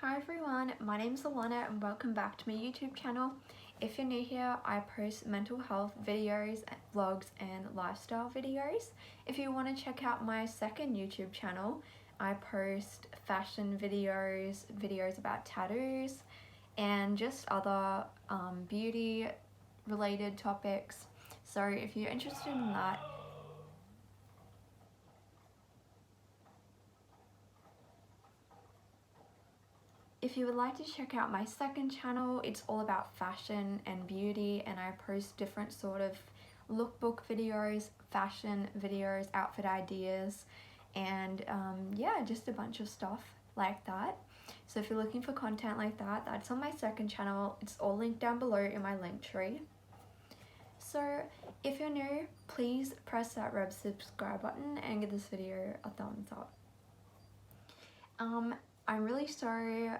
Hi everyone, my name is Alana and welcome back to my YouTube channel. If you're new here, I post mental health videos, vlogs and lifestyle videos. If you want to check out my second YouTube channel, I post fashion videos, videos about tattoos and just other beauty related topics. So if you're interested in that, if you would like to check out my second channel, it's all about fashion and beauty, and I post different sort of lookbook videos, fashion videos, outfit ideas, and yeah, just a bunch of stuff like that. So if you're looking for content like that, that's on my second channel. It's all linked down below in my link tree. So if you're new, please press that red subscribe button and give this video a thumbs up. I'm really sorry,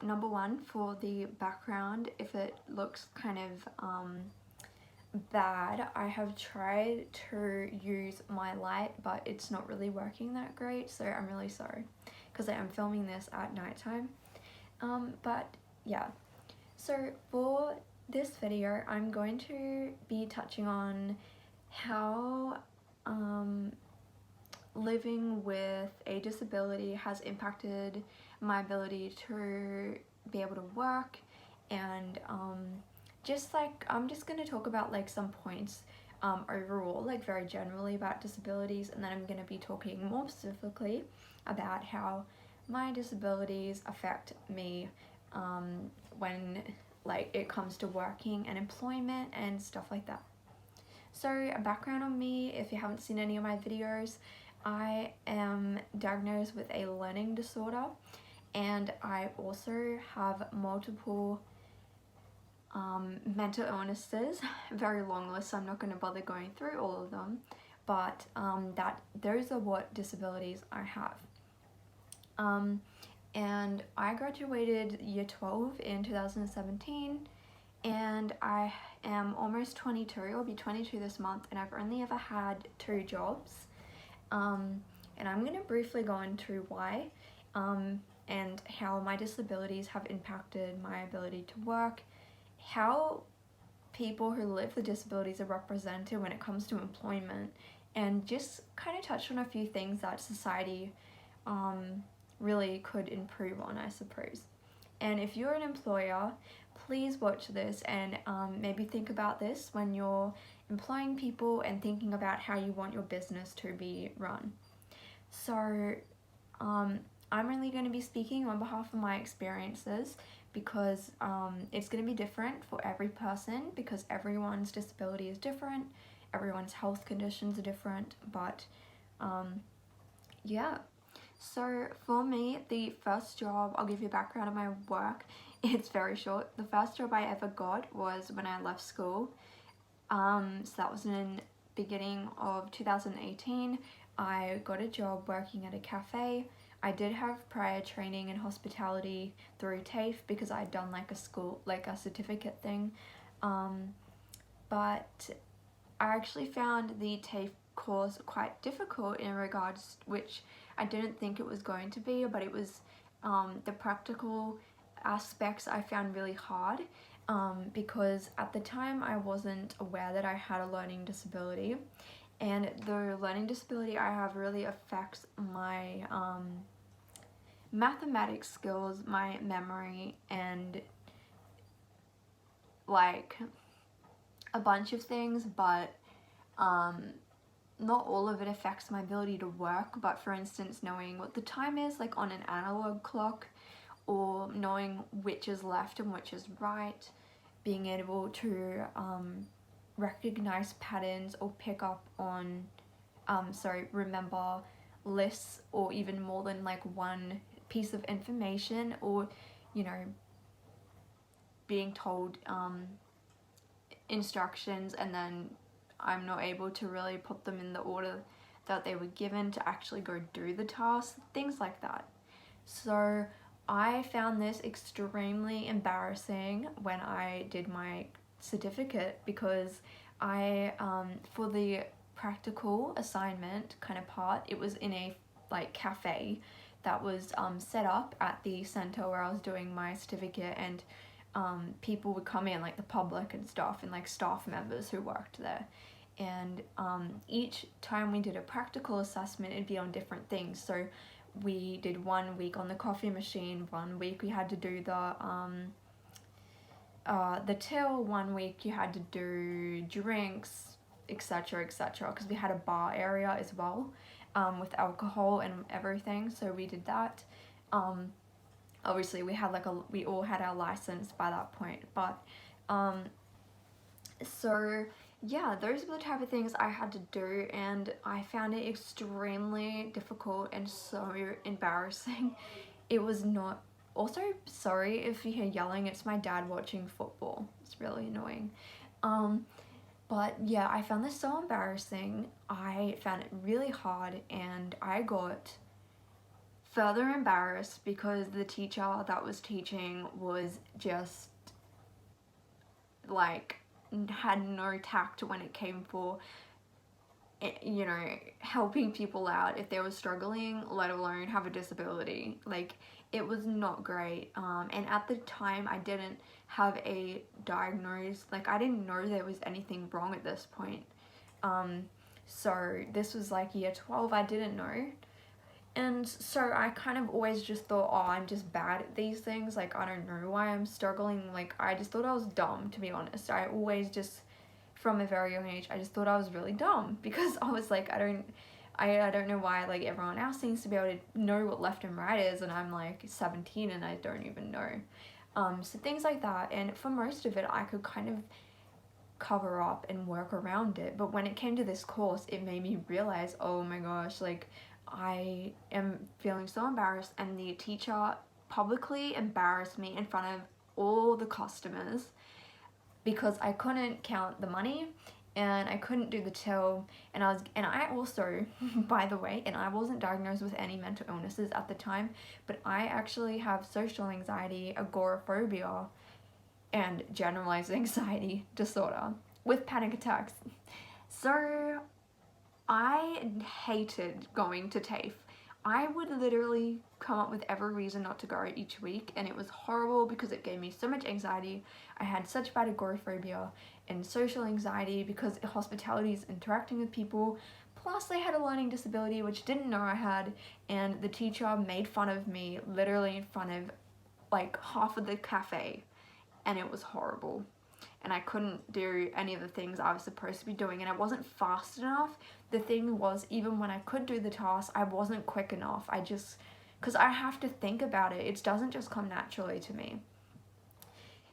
number one, for the background if it looks kind of bad. I have tried to use my light, but it's not really working that great, so I'm really sorry because I am filming this at nighttime. But yeah, so for this video I'm going to be touching on how living with a disability has impacted my ability to be able to work, and just like I'm just going to talk about like some points overall, like very generally about disabilities, and then I'm going to be talking more specifically about how my disabilities affect me when like it comes to working and employment and stuff like that. So a background on me, if you haven't seen any of my videos, I am diagnosed with a learning disorder, and I also have multiple mental illnesses. Very long list, so I'm not going to bother going through all of them, but those are what disabilities I have. And I graduated year 12 in 2017, and I am almost 22. I'll be 22 this month, and I've only ever had 2 jobs. And I'm going to briefly go into why and how my disabilities have impacted my ability to work, how people who live with disabilities are represented when it comes to employment, and just kind of touch on a few things that society really could improve on, I suppose. And if you're an employer, please watch this and maybe think about this when you're employing people and thinking about how you want your business to be run. So I'm really going to be speaking on behalf of my experiences because it's going to be different for every person because everyone's disability is different, everyone's health conditions are different, but yeah. So for me, the first job, I'll give you a background of my work. It's very short. The first job I ever got was when I left school. So that was in beginning of 2018. I got a job working at a cafe. I did have prior training in hospitality through TAFE because I'd done like a school, like a certificate thing. But I actually found the TAFE course quite difficult in regards, which I didn't think it was going to be, but it was the practical aspects I found really hard because at the time I wasn't aware that I had a learning disability, and the learning disability I have really affects my mathematics skills, my memory, and like a bunch of things, but not all of it affects my ability to work. But for instance, knowing what the time is like on an analog clock, or knowing which is left and which is right, being able to recognize patterns or pick up on remember lists or even more than like one piece of information, or you know, being told instructions and then I'm not able to really put them in the order that they were given to actually go do the task, things like that. So I found this extremely embarrassing when I did my certificate because I, for the practical assignment kind of part, it was in a like cafe, that was set up at the center where I was doing my certificate, and people would come in, like the public and stuff, and like staff members who worked there. And each time we did a practical assessment, it'd be on different things. So we did 1 week on the coffee machine, 1 week we had to do the till, 1 week you had to do drinks, etc, etc, because we had a bar area as well, with alcohol and everything, so we did that. Obviously we all had our license by that point, but so yeah, those were the type of things I had to do, and I found it extremely difficult and so embarrassing. It was not. Also, sorry if you hear yelling, it's my dad watching football. It's really annoying. But yeah, I found this so embarrassing. I found it really hard, and I got further embarrassed because the teacher that was teaching was just like had no tact when it came for, you know, helping people out if they were struggling, let alone have a disability. Like, it was not great. And at the time I didn't have a diagnosis, like I didn't know there was anything wrong at this point. So this was like year 12, I didn't know. And so I kind of always just thought, oh, I'm just bad at these things, like I don't know why I'm struggling. Like, I just thought I was dumb, to be honest. I always just, from a very young age, I just thought I was really dumb, because I was like, I don't know why, like, everyone else seems to be able to know what left and right is, and I'm like 17 and I don't even know. So things like that, and for most of it I could kind of cover up and work around it, but when it came to this course, it made me realize, oh my gosh, like, I am feeling so embarrassed, and the teacher publicly embarrassed me in front of all the customers because I couldn't count the money and I couldn't do the till, and I also, by the way, and I wasn't diagnosed with any mental illnesses at the time, but I actually have social anxiety, agoraphobia, and generalized anxiety disorder with panic attacks. So I hated going to TAFE. I would literally come up with every reason not to go each week, and it was horrible because it gave me so much anxiety. I had such bad agoraphobia and social anxiety because hospitality is interacting with people. Plus, I had a learning disability, which didn't know I had, and the teacher made fun of me literally in front of like half of the cafe, and it was horrible. And I couldn't do any of the things I was supposed to be doing, and I wasn't fast enough. The thing was, even when I could do the task, I wasn't quick enough. Because I have to think about it. It doesn't just come naturally to me.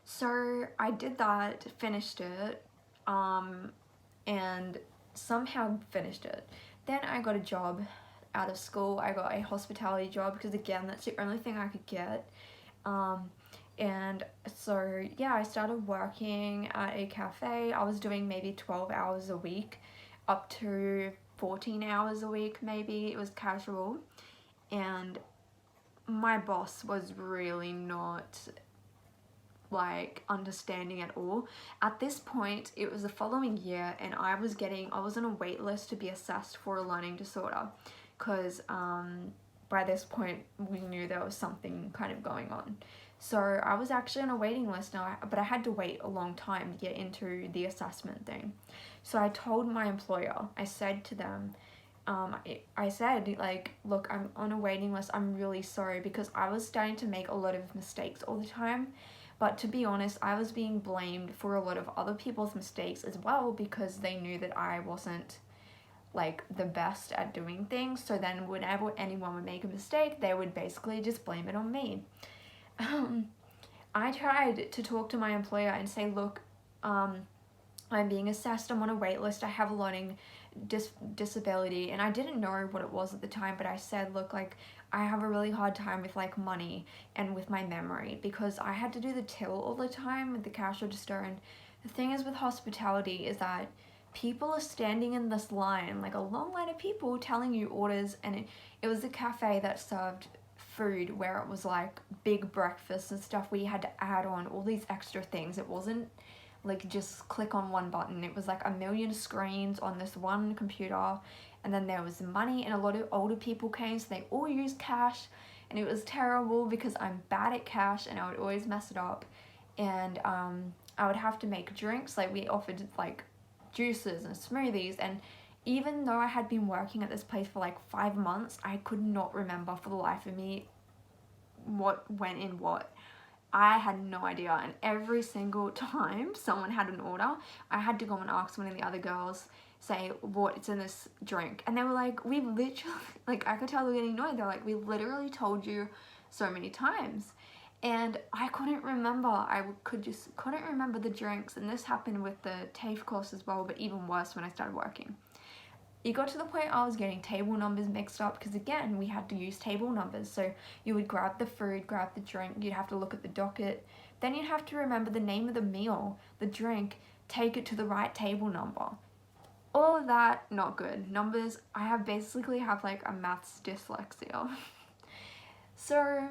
So I did that, finished it, and somehow finished it. Then I got a job out of school. I got a hospitality job because, again, that's the only thing I could get. And so yeah, I started working at a cafe. I was doing maybe 12 hours a week, up to 14 hours a week maybe. It was casual, and my boss was really not like understanding at all. At this point, it was the following year, and I was on a wait list to be assessed for a learning disorder, because by this point we knew there was something kind of going on. So I was actually on a waiting list now, but I had to wait a long time to get into the assessment thing. So I told my employer, I said to them, I said, like, look, I'm on a waiting list, I'm really sorry, because I was starting to make a lot of mistakes all the time. But to be honest, I was being blamed for a lot of other people's mistakes as well, because they knew that I wasn't like the best at doing things. So then whenever anyone would make a mistake, they would basically just blame it on me. I tried to talk to my employer and say, look, I'm being assessed, I'm on a wait list, I have a learning disability, and I didn't know what it was at the time, but I said, look, like, I have a really hard time with like money and with my memory, because I had to do the till all the time with the cash register. And the thing is with hospitality is that people are standing in this line, like a long line of people telling you orders, and it was a cafe that served food where it was like big breakfast and stuff where you had to add on all these extra things. It wasn't like just click on one button. It was like a million screens on this one computer, and then there was money, and a lot of older people came, so they all used cash, and it was terrible because I'm bad at cash and I would always mess it up. And I would have to make drinks. Like, we offered like juices and smoothies, and even though I had been working at this place for like 5 months, I could not remember for the life of me what went in what. I had no idea, and every single time someone had an order, I had to go and ask one of the other girls, say, what's in this drink, and they were like, we literally, like, I could tell they were getting annoyed. They're like, we literally told you so many times. And I couldn't remember. I couldn't remember the drinks, and this happened with the TAFE course as well, but even worse when I started working. It got to the point I was getting table numbers mixed up, because again, we had to use table numbers. So you would grab the food, grab the drink, you'd have to look at the docket, then you'd have to remember the name of the meal, the drink, take it to the right table number. All of that, not good. Numbers, I basically have like a maths dyslexia. So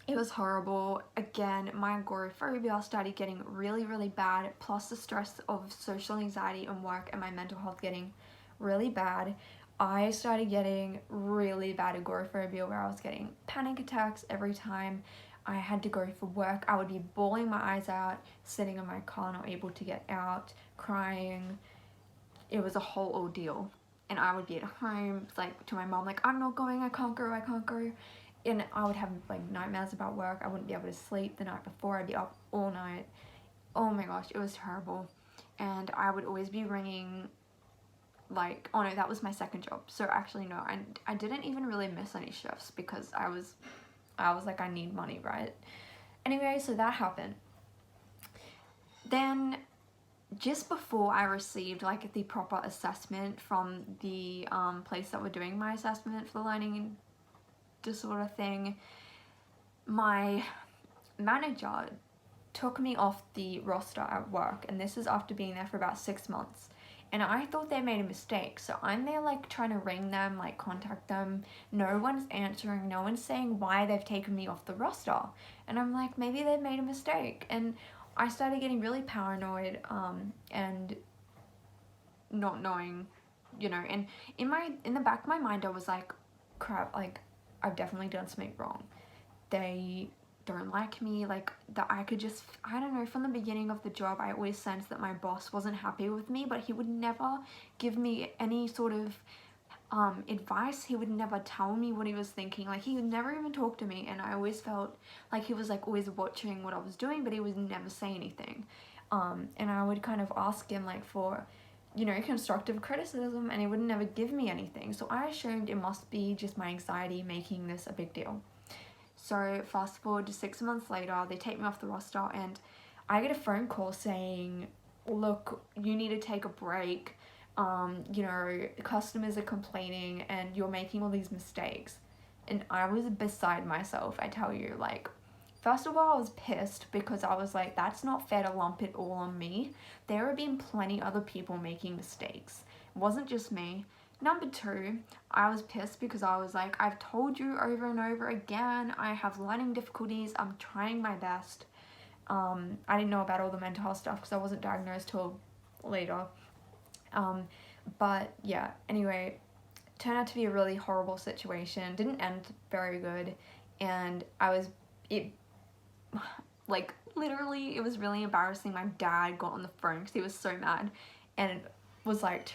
it was horrible. Again, my agoraphobia started getting really, really bad, plus the stress of social anxiety and work and my mental health getting really bad. I started getting really bad agoraphobia, where I was getting panic attacks every time I had to go for work. I would be bawling my eyes out, sitting in my car, not able to get out, crying. It was a whole ordeal. And I would be at home, like, to my mom, like, I'm not going, I can't go. And I would have like nightmares about work. I wouldn't be able to sleep the night before. I'd be up all night. Oh my gosh, it was terrible. And I would always be ringing, like, oh no, that was my second job. So actually no, I didn't even really miss any shifts, because I was like, I need money, right? Anyway, so that happened. Then just before I received like the proper assessment from the place that were doing my assessment for the learning disorder thing, my manager took me off the roster at work, and this is after being there for about 6 months. And I thought they made a mistake, so I'm there like trying to ring them, like contact them. No one's answering, no one's saying why they've taken me off the roster. And I'm like, maybe they've made a mistake. And I started getting really paranoid and not knowing, you know, and in the back of my mind I was like, crap, like, I've definitely done something wrong. They don't like me, like, that I could just, I don't know, from the beginning of the job I always sensed that my boss wasn't happy with me, but he would never give me any sort of advice. He would never tell me what he was thinking. Like, he would never even talk to me, and I always felt like he was like always watching what I was doing, but he would never say anything. And I would kind of ask him like for, you know, constructive criticism, and he would never give me anything. So I assumed it must be just my anxiety making this a big deal. So fast forward to 6 months later, they take me off the roster, and I get a phone call saying, look, you need to take a break. You know, customers are complaining and you're making all these mistakes. And I was beside myself, I tell you. Like, first of all, I was pissed, because I was like, that's not fair to lump it all on me. There have been plenty other people making mistakes. It wasn't just me. Number two, I was pissed because I was like, I've told you over and over again, I have learning difficulties, I'm trying my best. I didn't know about all the mental health stuff because I wasn't diagnosed till later. But yeah, anyway, turned out to be a really horrible situation. Didn't end very good, and like, literally, it was really embarrassing. My dad got on the phone because he was so mad, and was like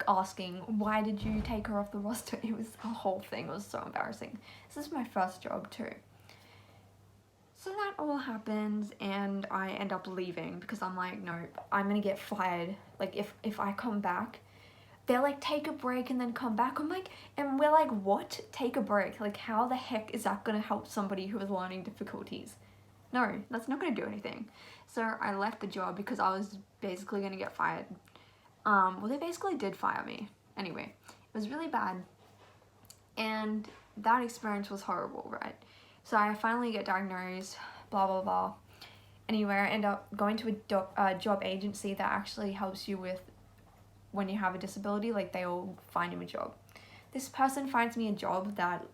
asking, why did you take her off the roster? It was a whole thing. It was so embarrassing. This is my first job too. So that all happens, and I end up leaving because I'm like, no, I'm gonna get fired. Like, if I come back, they're like, take a break and then come back. I'm like, and we're like, what? Take a break? Like, how the heck is that gonna help somebody who has learning difficulties? No, that's not gonna do anything. So I left the job because I was basically gonna get fired. Well, they basically did fire me. Anyway, it was really bad, and that experience was horrible, right? So I finally get diagnosed, blah, blah, blah. Anyway, I end up going to a job agency that actually helps you with when you have a disability, like, they'll find you a job. This person finds me a job that,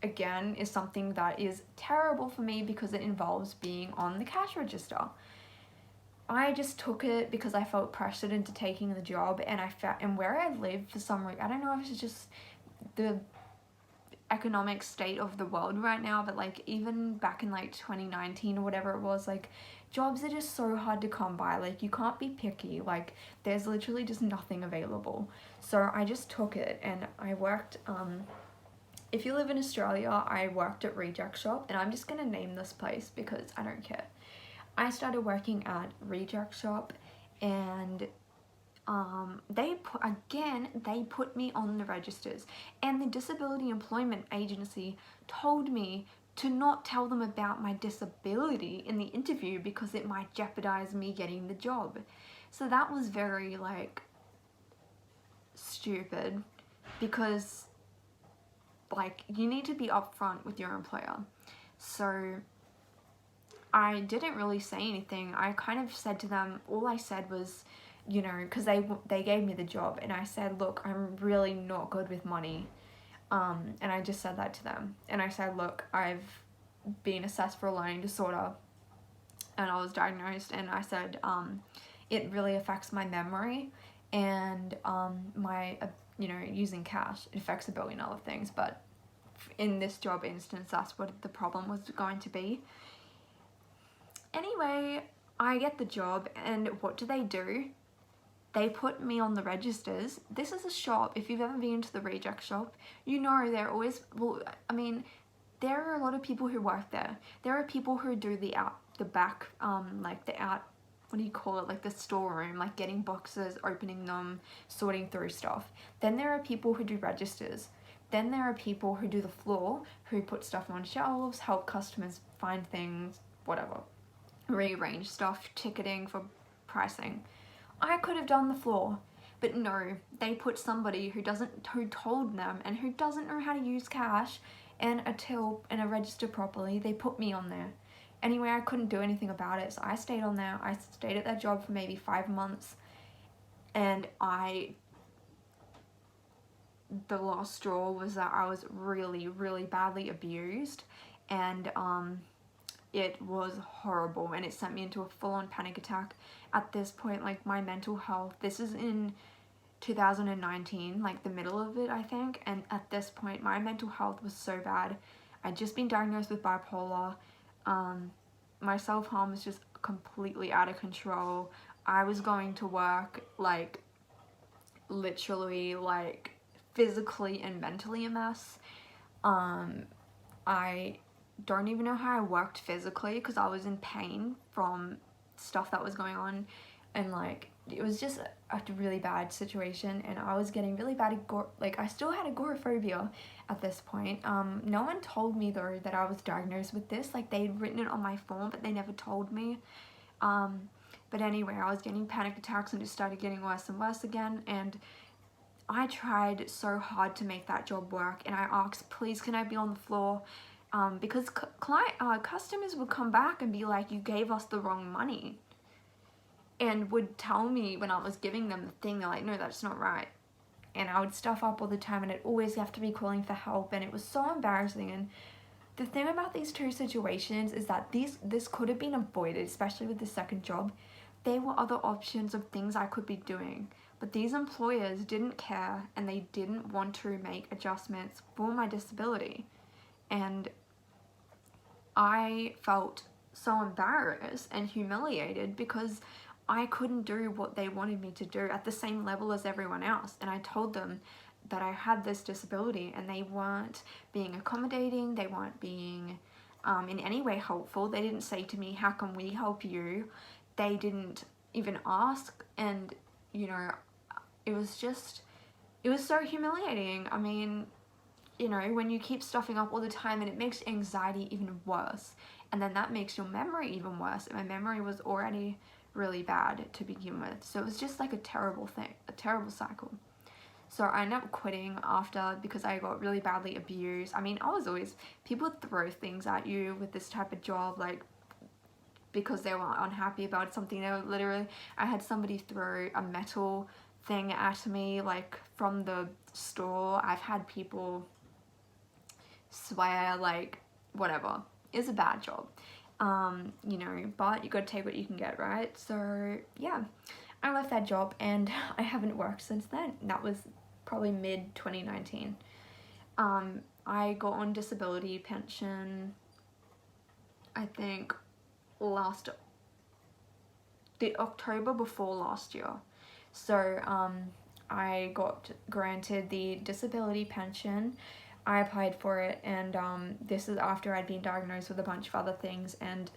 again, is something that is terrible for me because it involves being on the cash register. I just took it because I felt pressured into taking the job, and and where I live, for some reason, I don't know if it's just the economic state of the world right now, but like even back in like 2019 or whatever it was, like jobs are just so hard to come by. Like you can't be picky, like there's literally just nothing available. So I just took it, and I worked, if you live in Australia, I worked at Reject Shop, and I'm just gonna name this place because I don't care. I started working at Reject Shop, and they put me on the registers, and the Disability Employment Agency told me to not tell them about my disability in the interview because it might jeopardize me getting the job. So that was very like stupid, because like you need to be upfront with your employer. So I didn't really say anything. I kind of said to them, all I said was, you know, because they gave me the job, and I said, look, I'm really not good with money, and I just said that to them. And I said, look, I've been assessed for a learning disorder, and I was diagnosed, and I said, it really affects my memory, and my you know, using cash, it affects a billion other things, but in this job instance, that's what the problem was going to be. Anyway, I get the job, and what do? They put me on the registers. This is a shop, if you've ever been to the Reject Shop, you know they're always, well, I mean, there are a lot of people who work there. There are people who do the back, like the what do you call it, like the storeroom, like getting boxes, opening them, sorting through stuff. Then there are people who do registers. Then there are people who do the floor, who put stuff on shelves, help customers find things, whatever. Rearrange stuff, ticketing for pricing. I could have done the floor, but no, they put somebody who told them and who doesn't know how to use cash and a till and a register properly. They put me on there. Anyway, I couldn't do anything about it, so I stayed on there. I stayed at that job for maybe 5 months, and the last straw was that I was really, really badly abused, and it was horrible, and it sent me into a full-on panic attack. At this point, like, my mental health, this is in 2019, like the middle of it, I think, and at this point my mental health was so bad. I'd just been diagnosed with bipolar. My self-harm was just completely out of control. I was going to work like literally like physically and mentally a mess. I don't even know how I worked physically because I was in pain from stuff that was going on, and like it was just a really bad situation, and I was getting really bad like I still had agoraphobia at this point. No one told me though that I was diagnosed with this. Like they'd written it on my form, but they never told me. But anyway, I was getting panic attacks and it started getting worse and worse again, and I tried so hard to make that job work, and I asked, please can I be on the floor, because customers would come back and be like, you gave us the wrong money, and would tell me when I was giving them the thing, they're like, no, that's not right. And I would stuff up all the time, and I'd always have to be calling for help, and it was so embarrassing. And the thing about these two situations is that this could have been avoided, especially with the second job. There were other options of things I could be doing, but these employers didn't care, and they didn't want to make adjustments for my disability. And I felt so embarrassed and humiliated because I couldn't do what they wanted me to do at the same level as everyone else. And I told them that I had this disability, and they weren't being accommodating, they weren't being in any way helpful. They didn't say to me, how can we help you? They didn't even ask, and you know, it was so humiliating. I mean, you know, when you keep stuffing up all the time, and it makes anxiety even worse, and then that makes your memory even worse, and my memory was already really bad to begin with, so it was just like a terrible thing, a terrible cycle. So I ended up quitting after, because I got really badly abused. I mean, people would throw things at you with this type of job, like because they were unhappy about something. They were literally, I had somebody throw a metal thing at me, like from the store. I've had people swear, like whatever. It's a bad job. you know, but you gotta take what you can get, right? So yeah, I left that job and I haven't worked since then. That was probably mid 2019. I got on disability pension, I think the October before last year. So I got granted the disability pension. I applied for it, and this is after I'd been diagnosed with a bunch of other things, and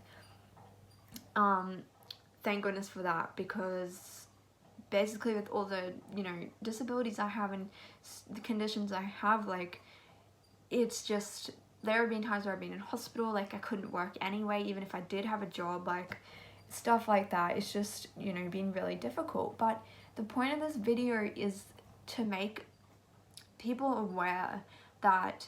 thank goodness for that, because basically with all the, you know, disabilities I have and the conditions I have, like, it's just, there have been times where I've been in hospital, like I couldn't work anyway, even if I did have a job, like stuff like that. It's just, you know, been really difficult. But the point of this video is to make people aware that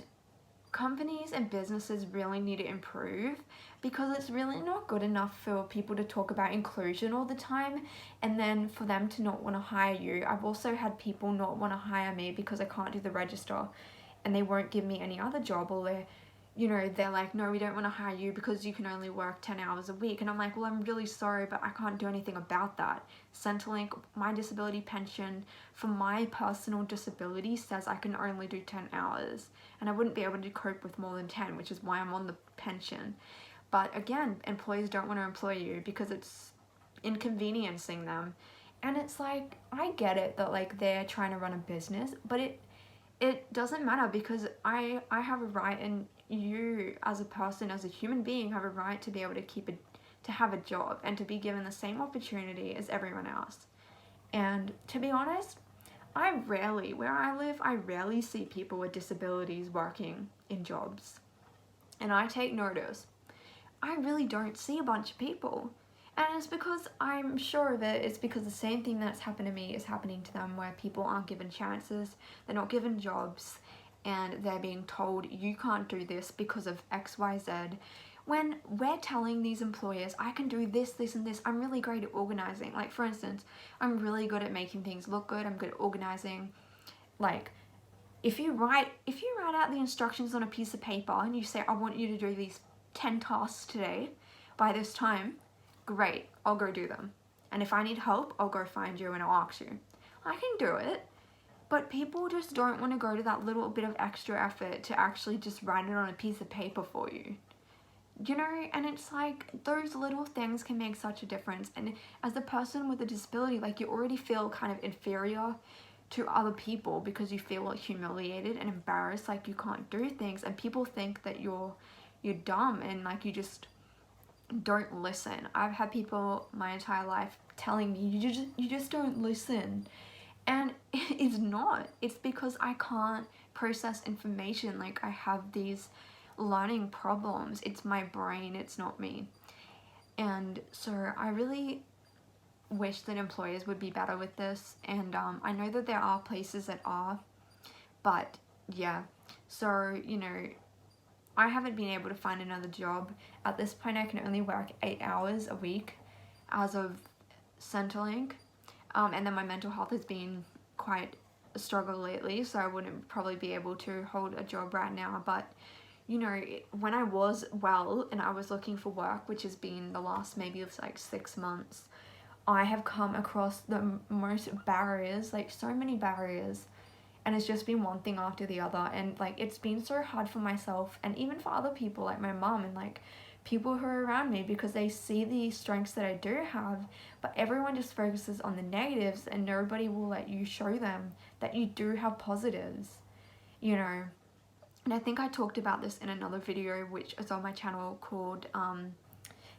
companies and businesses really need to improve, because it's really not good enough for people to talk about inclusion all the time and then for them to not want to hire you. I've also had people not want to hire me because I can't do the register, and they won't give me any other job, or they're, you know, they're like, no, we don't want to hire you because you can only work 10 hours a week. And I'm like, well, I'm really sorry, but I can't do anything about that. Centrelink, my disability pension for my personal disability says I can only do 10 hours. And I wouldn't be able to cope with more than 10, which is why I'm on the pension. But again, employers don't want to employ you because it's inconveniencing them. And it's like, I get it that like they're trying to run a business, but it doesn't matter, because I have a right, and you as a person, as a human being, have a right to be able to have a job and to be given the same opportunity as everyone else. And to be honest, where I live, I rarely see people with disabilities working in jobs. And I take notice. I really don't see a bunch of people. And it's because I'm sure that it's because the same thing that's happened to me is happening to them, where people aren't given chances, they're not given jobs, and they're being told you can't do this because of XYZ. When we're telling these employers, I can do this, this, and this, I'm really great at organizing. Like, for instance, I'm really good at making things look good, I'm good at organizing. Like, if you write out the instructions on a piece of paper and you say, I want you to do these 10 tasks today by this time, great, I'll go do them. And if I need help, I'll go find you and I'll ask you. I can do it. But people just don't want to go to that little bit of extra effort to actually just write it on a piece of paper for you. You know, and it's like, those little things can make such a difference. And as a person with a disability, like, you already feel kind of inferior to other people because you feel like humiliated and embarrassed, like you can't do things, and people think that you're dumb and like you just don't listen. I've had people my entire life telling me, you just don't listen. And it's not. It's because I can't process information. Like, I have these learning problems. It's my brain, it's not me. And so I really wish that employers would be better with this. And I know that there are places that are, but yeah. So, you know, I haven't been able to find another job. At this point, I can only work 8 hours a week as of Centrelink. And then my mental health has been quite a struggle lately, so I wouldn't probably be able to hold a job right now. But, you know, when I was well and I was looking for work, which has been the last maybe like 6 months, I have come across the most barriers, like so many barriers. And it's just been one thing after the other, and like it's been so hard for myself and even for other people like my mom and like people who are around me, because they see the strengths that I do have, but everyone just focuses on the negatives and nobody will let you show them that you do have positives, you know. And I think I talked about this in another video which is on my channel called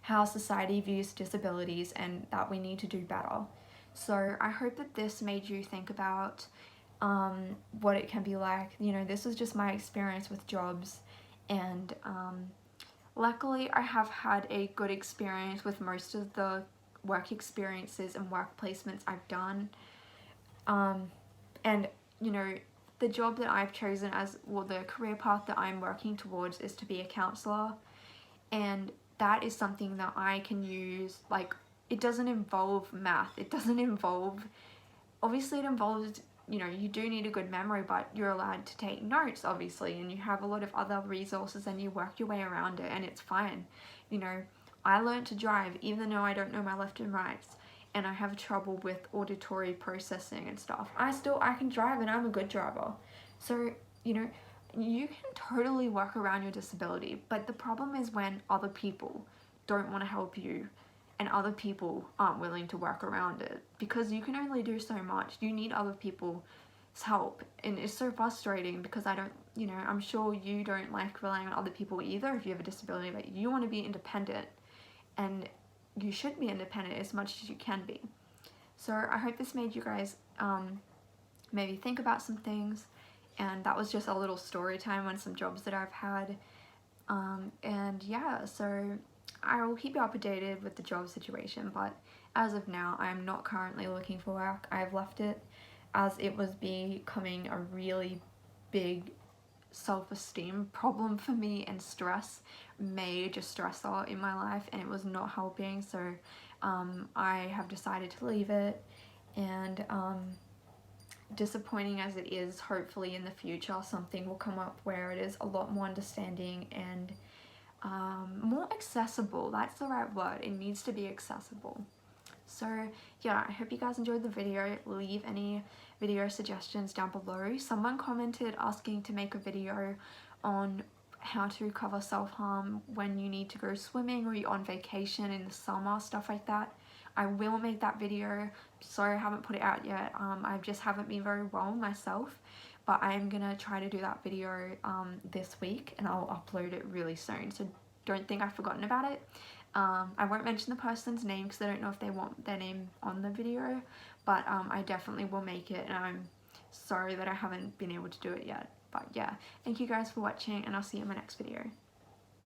How Society Views Disabilities, and that we need to do better. So I hope that this made you think about what it can be like. You know, this is just my experience with jobs, and luckily I have had a good experience with most of the work experiences and work placements I've done. And you know, the job that I've chosen as, well, the career path that I'm working towards is to be a counsellor, and that is something that I can use. Like, it doesn't involve math, it doesn't involve, obviously it involves, you know, you do need a good memory, but you're allowed to take notes, obviously, and you have a lot of other resources and you work your way around it, and it's fine. You know, I learned to drive even though I don't know my left and rights, and I have trouble with auditory processing and stuff. I can drive, and I'm a good driver. So, you know, you can totally work around your disability, but the problem is when other people don't want to help you and other people aren't willing to work around it, because you can only do so much. You need other people's help, and it's so frustrating because I'm sure you don't like relying on other people either if you have a disability, but you want to be independent, and you should be independent as much as you can be. So I hope this made you guys maybe think about some things, and that was just a little story time on some jobs that I've had. And yeah, so I will keep you updated with the job situation, but as of now, I'm not currently looking for work. I've left it as it was becoming a really big self-esteem problem for me, and major stressor in my life, and it was not helping. So I have decided to leave it, and disappointing as it is, hopefully in the future something will come up where it is a lot more understanding and more accessible. That's the right word. It needs to be accessible. So yeah, I hope you guys enjoyed the video. Leave any video suggestions down below. Someone commented asking to make a video on how to recover self-harm when you need to go swimming or you're on vacation in the summer, stuff like that. I will make that video. Sorry I haven't put it out yet. I just haven't been very well myself, but I'm gonna try to do that video this week, and I'll upload it really soon, so don't think I've forgotten about it. I won't mention the person's name because I don't know if they want their name on the video, but I definitely will make it, and I'm sorry that I haven't been able to do it yet. But yeah, thank you guys for watching, and I'll see you in my next video.